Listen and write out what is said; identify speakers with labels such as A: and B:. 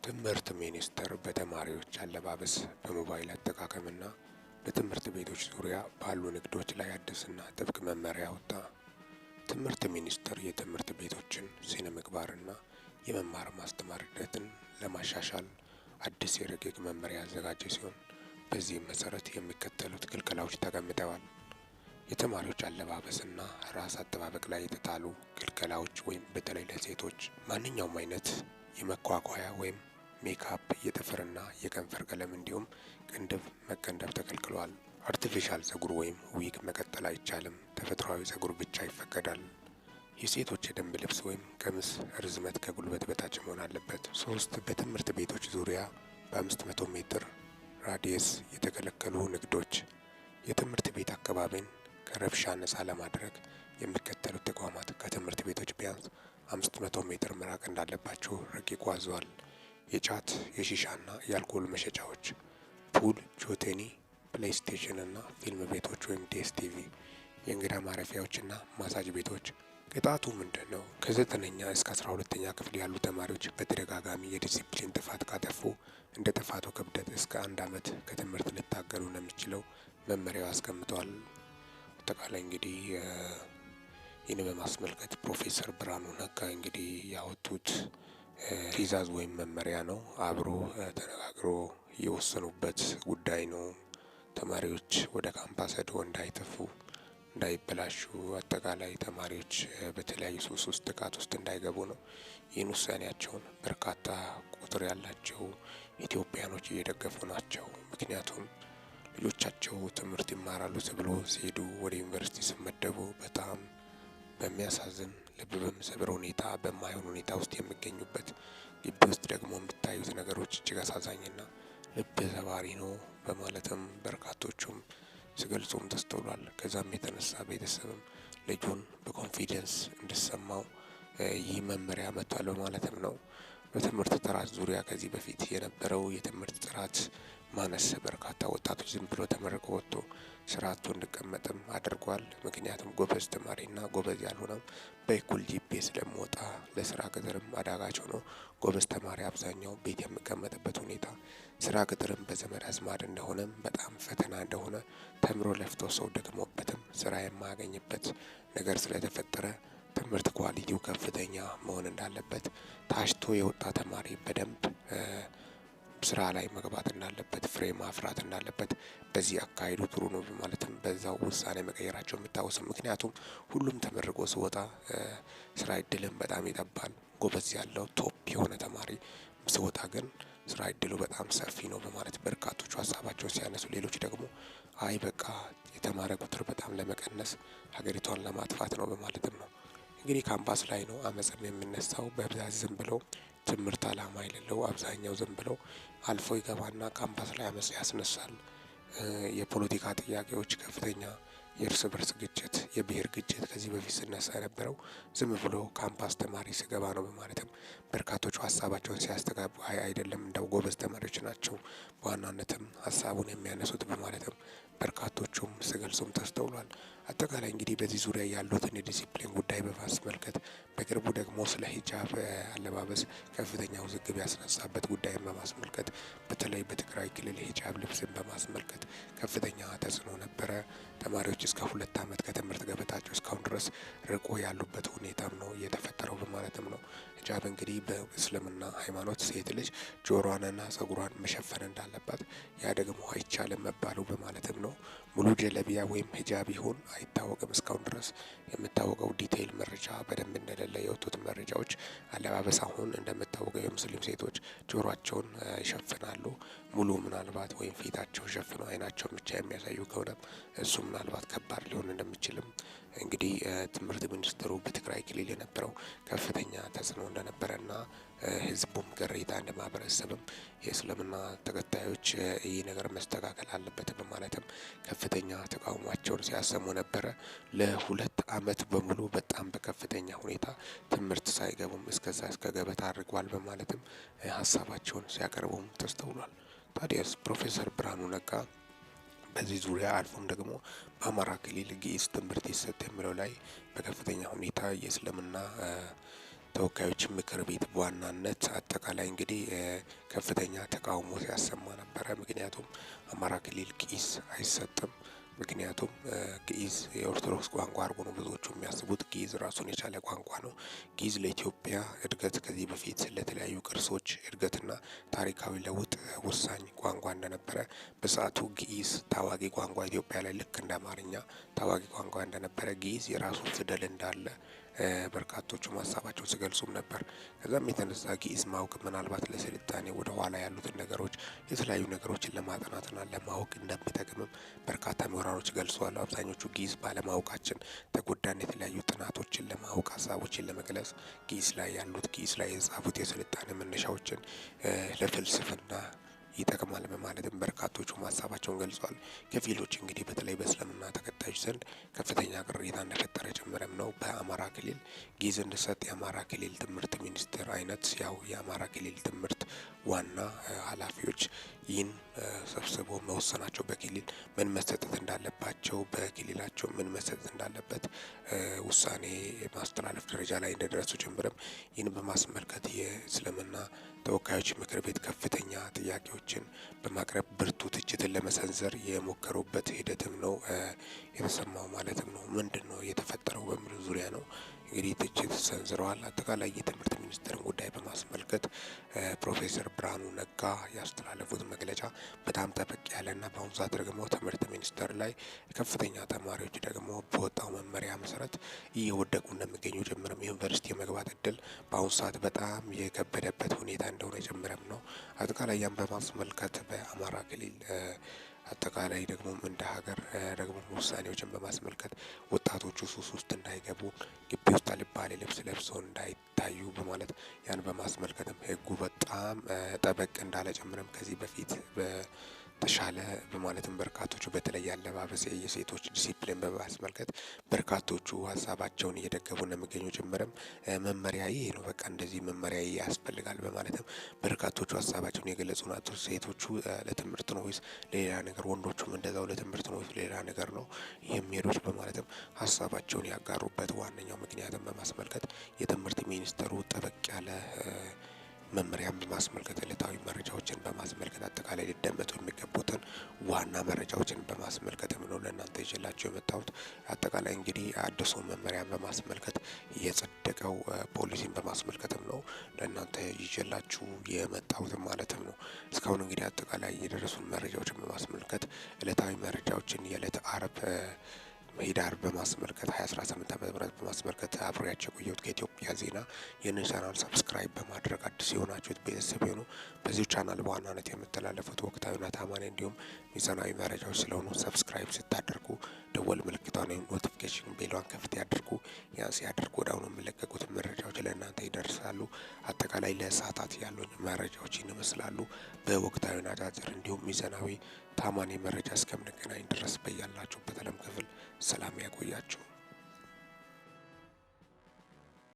A: ትምህርት ሚኒስቴር በተማሪዎች አለባበስ በሞባይል አጠቃቀምና በትምህርት ቤቶች ዙሪያ ባሉ ንግዶች ላይ አዲስና ጥብቅ መመሪያ አወጣ። ትምህርት ሚኒስቴር የትምህርት ቤቶችን ስነ ምግባርና የመማር ማስተማር ሂደትን ለማሻሻል አዲስ የረቂቅ መመሪያ ያዘጋጀ ሲሆን በዚህም መሰረት የሚከተሉት ክልከላዎች ተቀምጠዋል። የተማሪዎች አለባበስና ራስ አጠባበቅ ላይ የተጣሉ ክልከላዎች ወይም በተለይ ለሴቶች ማንኛውም አይነት የመኳኳያ ወይም ሜካፕ፣ የጥፍርና የከንፈር ቀለም እንዲሁም ቅንድብ መቀንደብ ተከልክሏል። አርቲፊሻል ጸጉር ወይም ዊግ መቀጠል አይቻልም። ተፈጥሯዊ ጸጉር ብቻ ይፈቀዳል። የሴቶች የደንብ ልብስ ወይም ቀሚስ ርዝመት ከጉልበት በታች መሆን አለበት። 3 በትምህርት ቤቶች ዙሪያ በ500 ሜትር ራዲየስ የተከለከሉ ንግዶች። የትምህርት ቤት አካባቢን ከረብሻ ነጻ ለማድረግ የሚከተሉት ተቋማት ከትምህርት ቤቶች ቢያንስ 500 ሜትር መራቅ እንዳለባቸው ረቂቁ አዟል። የጫት የሺሻና የአልኮል መሸጫዎች፣ ፑል፣ ጆቴኒ፣ ፕሌይስቴሽን እና ፊልም ቤቶች ወይም ዲኤስቲቪ፣ የእንግዳ ማረፊያዎችና ማሳጅ ቤቶች። ቅጣቱ ምንድን ነው? ከ9ኛ እስከ 12ኛ ክፍል ያሉ ተማሪዎች በተደጋጋሚ የዲሲፕሊን ጥፋት ካጠፉ እንደ ጥፋቱ ክብደት እስከ 1 ዓመት ከትምህርት ሊታገዱ ነው የሚችለው መመሪያው አስቀምጧል። አጠቃላይ እንግዲህ ይህን በማስመልከት ፕሮፌሰር ብርሃኑ ነጋ እንግዲህ ያወጡት ትዕዛዝ ወይም መመሪያ ነው። አብሮ ተነጋግሮ የወሰኑበት ጉዳይ ነው። ተማሪዎች ወደ ካምፓስ ሄደው እንዳይተፉ፣ እንዳይበላሹ፣ አጠቃላይ ተማሪዎች በተለያዩ ሱስ ውስጥ ጥቃት ውስጥ እንዳይገቡ ነው። ይህን ውሳኔያቸውን በርካታ ቁጥር ያላቸው ኢትዮጵያኖች እየደገፉ ናቸው። ምክንያቱም ልጆቻቸው ትምህርት ይማራሉ ተብሎ ሲሄዱ ወደ ዩኒቨርሲቲ ሲመደቡ በጣም በሚያሳዝን ልብ በሚሰብር ሁኔታ በማይሆን ሁኔታ ውስጥ የሚገኙበት ግቢ ውስጥ ደግሞ የምታዩት ነገሮች እጅግ አሳዛኝና ልብ ሰባሪ ነው በማለትም በርካቶቹም ሲገልጹም ተስተውሏል። ከዛም የተነሳ ቤተሰብም ልጁን በኮንፊደንስ እንዲሰማው ይህ መመሪያ መጥቷል በማለትም ነው። በትምህርት ጥራት ዙሪያ ከዚህ በፊት የነበረው የትምህርት ጥራት ማነስ በርካታ ወጣቶች ዝም ብሎ ተመርቆ ወጥቶ ስራ አጥቶ እንዲቀመጥም አድርጓል። ምክንያቱም ጎበዝ ተማሪና ጎበዝ ያልሆነም በእኩል ጂፒኤ ስለሚወጣ ለስራ ቅጥርም አዳጋች ሆኖ ጎበዝ ተማሪ አብዛኛው ቤት የሚቀመጥበት ሁኔታ፣ ስራ ቅጥርም በዘመድ አዝማድ እንደሆነም በጣም ፈተና እንደሆነ ተምሮ ለፍቶ ሰው ደክሞበትም ስራ የማያገኝበት ነገር ስለተፈጠረ ትምህርት ኳሊቲው ከፍተኛ መሆን እንዳለበት፣ ታሽቶ የወጣ ተማሪ በደንብ ስራ ላይ መግባት እንዳለበት፣ ፍሬ ማፍራት እንዳለበት በዚህ አካሄዱ ጥሩ ነው በማለትም በዛው ውሳኔ መቀየራቸው የሚታወስም። ምክንያቱም ሁሉም ተመርቆ ሲወጣ ስራ እድልም በጣም ይጠባል። ጎበዝ ያለው ቶፕ የሆነ ተማሪ ሲወጣ ግን ስራ እድሉ በጣም ሰፊ ነው በማለት በርካቶቹ ሀሳባቸውን ሲያነሱ፣ ሌሎች ደግሞ አይ በቃ የተማረ ቁጥር በጣም ለመቀነስ ሀገሪቷን ለማጥፋት ነው በማለትም ነው። እንግዲህ ካምፓስ ላይ ነው አመፅም የሚነሳው። በብዛት ዝም ብለው ትምህርት አላማ የሌለው አብዛኛው ዝም ብለው አልፎ ይገባና ካምፓስ ላይ አመፅ ያስነሳል። የፖለቲካ ጥያቄዎች ከፍተኛ የእርስ በርስ ግጭት፣ የብሔር ግጭት ከዚህ በፊት ሲነሳ የነበረው ዝም ብሎ ካምፓስ ተማሪ ሲገባ ነው በማለትም በርካቶቹ ሀሳባቸውን ሲያስተጋቡ አይደለም እንደው ጎበዝ ተማሪዎች ናቸው በዋናነትም ሀሳቡን የሚያነሱት በማለትም በርካቶቹም ሲገልጹም ተስተውሏል። አጠቃላይ እንግዲህ በዚህ ዙሪያ ያሉትን የዲሲፕሊን ጉዳይ በማስመልከት በቅርቡ ደግሞ ስለ ሂጃብ አለባበስ ከፍተኛ ውዝግብ ያስነሳበት ጉዳይን በማስመልከት በተለይ በትግራይ ክልል ሂጃብ ልብስን በማስመልከት ከፍተኛ ተጽዕኖ ነበረ። ተማሪዎች እስከ 2 ዓመት ከትምህርት ገበታቸው እስካሁን ድረስ ርቆ ያሉበት ሁኔታም ነው እየተፈጠረው በማለትም ነው። ሂጃብ እንግዲህ በእስልምና ሃይማኖት ሴት ልጅ ጆሮዋንና ጸጉሯን መሸፈን እንዳለባት፣ ያ ደግሞ አይቻልም መባሉ በማለትም ነው። ሙሉ ጀለቢያ ወይም ሂጃብ ይሁን አይታወቅም። እስካሁን ድረስ የሚታወቀው ዲቴይል መረጃ በደንብ እንደሌለ የወጡት መረጃዎች አለባበስ አሁን እንደሚታወቀው የሙስሊም ሴቶች ጆሮአቸውን ይሸፍናሉ። ሙሉ ምናልባት ወይም ፊታቸው ሸፍነው አይናቸውን ብቻ የሚያሳዩ ከሆነ እሱ ምናልባት ከባድ ሊሆን እንደሚችልም እንግዲህ ትምህርት ሚኒስትሩ በትግራይ ክልል የነበረው ከፍተኛ ተጽዕኖ እንደነበረና ህዝቡም ቅሬታ እንደ ማህበረሰብም የእስልምና ተከታዮች ይህ ነገር መስተካከል አለበት በማለትም ከፍተኛ ተቃውሟቸውን ሲያሰሙ ነበረ። ለ2 ዓመት በሙሉ በጣም በከፍተኛ ሁኔታ ትምህርት ሳይገቡም እስከዛ እስከ ገበታ አድርጓል በማለትም ሀሳባቸውን ሲያቀርቡም ተስተውሏል። ታዲያስ ፕሮፌሰር ብርሃኑ ነጋ በዚህ ዙሪያ አልፎም ደግሞ በአማራ ክልል ግዕዝ ትምህርት ይሰጥ የሚለው ላይ በከፍተኛ ሁኔታ የእስልምና ተወካዮች ምክር ቤት በዋናነት አጠቃላይ እንግዲህ ከፍተኛ ተቃውሞ ሲያሰማ ነበረ። ምክንያቱም አማራ ክልል ግዕዝ አይሰጥም። ምክንያቱም ግዕዝ የኦርቶዶክስ ቋንቋ አድርጎ ነው ብዙዎቹ የሚያስቡት። ግዕዝ ራሱን የቻለ ቋንቋ ነው። ግዕዝ ለኢትዮጵያ እድገት ከዚህ በፊት ለተለያዩ ቅርሶች እድገትና ታሪካዊ ለውጥ ወሳኝ ቋንቋ እንደነበረ በሰዓቱ ግዕዝ ታዋቂ ቋንቋ ኢትዮጵያ ላይ ልክ እንደ አማርኛ ታዋቂ ቋንቋ እንደነበረ ግዕዝ የራሱ ፊደል እንዳለ በርካቶቹ ሀሳባቸውን ሲገልጹም ነበር። ከዛም የተነሳ ግዕዝ ማወቅ ምናልባት ለስልጣኔ ወደ ኋላ ያሉትን ነገሮች የተለያዩ ነገሮችን ለማጥናትና ለማወቅ እንደሚጠቅምም በርካታ ምሁራኖች ገልጸዋል። አብዛኞቹ ግዕዝ ባለማወቃችን ተጎዳን። የተለያዩ ጥናቶችን ለማወቅ ሀሳቦችን ለመግለጽ ግዕዝ ላይ ያሉት ግዕዝ ላይ የጻፉት የስልጣኔ መነሻዎችን ለፍልስፍና ይጠቅማል በማለትም በርካቶቹ ሀሳባቸውን ገልጸዋል። ከፊሎች እንግዲህ በተለይ በእስልምና ተከታዮች ዘንድ ከፍተኛ ቅሬታ እንደፈጠረ ጭምርም ነው። በአማራ ክልል ግዕዝ እንዲሰጥ የአማራ ክልል ትምህርት ሚኒስቴር አይነት ያው የአማራ ክልል ትምህርት ዋና ኃላፊዎች ይህን ሰብስቦ መወሰናቸው በክልል ምን መሰጠት እንዳለባቸው በክልላቸው ምን መሰጠት እንዳለበት ውሳኔ ማስተላለፍ ደረጃ ላይ እንደደረሱ ጭምርም ይህን በማስመልከት የእስልምና ተወካዮች ምክር ቤት ከፍተኛ ጥያቄዎችን በማቅረብ ብርቱ ትችትን ለመሰንዘር የሞከሩበት ሂደትም ነው የተሰማው ማለትም ነው። ምንድን ነው የተፈጠረው በሚል ዙሪያ ነው እንግዲህ ትችት ሰንዝረዋል። አጠቃላይ የትምህርት ሚኒስቴርን ጉዳይ በማስመልከት ፕሮፌሰር ብርሃኑ ነጋ ያስተላለፉት መግለጫ በጣም ጠበቅ ያለና በአሁኑ ሰዓት ደግሞ ትምህርት ሚኒስቴር ላይ ከፍተኛ ተማሪዎች ደግሞ በወጣው መመሪያ መሰረት እየወደቁ እንደሚገኙ ጭምርም ዩኒቨርሲቲ የመግባት እድል በአሁኑ ሰዓት በጣም የከበደበት ሁኔታ እንደሆነ ጭምርም ነው። አጠቃላይ ያን በማስመልከት በአማራ ክልል አጠቃላይ ደግሞ እንደ ሀገር ደግሞ ውሳኔዎችን በማስመልከት ወጣቶቹ ሱስ ውስጥ እንዳይገቡ ግቢ ውስጥ አልባሌ ልብስ ለብሰው እንዳይታዩ በማለት ያን በማስመልከትም ሕጉ በጣም ጠበቅ እንዳለ ጭምርም ከዚህ በፊት ተሻለ በማለትም በርካቶቹ በተለይ አለባበስ የሴቶች ዲሲፕሊን በማስመልከት በርካቶቹ ሀሳባቸውን እየደገፉ እንደሚገኙ ጭምርም መመሪያ ይሄ ነው በቃ እንደዚህ መመሪያ ያስፈልጋል በማለትም በርካቶቹ ሀሳባቸውን የገለጹ ናቸው። ሴቶቹ ለትምህርት ነው ወይስ ሌላ ነገር፣ ወንዶቹም እንደዛው ለትምህርት ነው ወይስ ሌላ ነገር ነው የሚሄዱት በማለትም ሀሳባቸውን ያጋሩበት ዋነኛው ምክንያትም በማስመልከት የትምህርት ሚኒስቴሩ ጠበቅ ያለ መመሪያን በማስመልከት ዕለታዊ መረጃዎችን በማስመልከት አጠቃላይ ሊደመጡ የሚገቡትን ዋና መረጃዎችን በማስመልከትም ነው ለእናንተ ይዤላችሁ የመጣሁት። አጠቃላይ እንግዲህ አዲሱ መመሪያን በማስመልከት የጸደቀው ፖሊሲን በማስመልከትም ነው ለእናንተ ይዤላችሁ የመጣሁት ማለትም ነው። እስካሁን እንግዲህ አጠቃላይ የደረሱን መረጃዎችን በማስመልከት ዕለታዊ መረጃዎችን የዕለት አርብ ሂዳር በማስመልከት 2018 ዓ.ም በማስመልከት አብሬያቸው የቆየሁት ከኢትዮጵያ ዜና። ይህንን ቻናል ሰብስክራይብ በማድረግ አዲስ የሆናችሁት ቤተሰብ የሆኑ በዚሁ ቻናል በዋናነት የምተላለፉት ወቅታዊና ታማኝ እንዲሁም ሚዛናዊ መረጃዎች ስለሆኑ ሰብስክራይብ ስታደርጉ ደወል ምልክቷን ወይም ኖቲፊኬሽን ቤሏን ከፍት ያድርጉ። ያን ሲያደርጉ ወደ አሁኑ የሚለቀቁት መረጃዎች ለእናንተ ይደርሳሉ። አጠቃላይ ለሰዓታት ያሉኝ መረጃዎች ይመስላሉ። በወቅታዊና አጫጭር እንዲሁም ሚዛናዊ ታማኝ መረጃ እስከምንገናኝ ድረስ በያላችሁበት ዓለም ክፍል ሰላም ያቆያችሁ።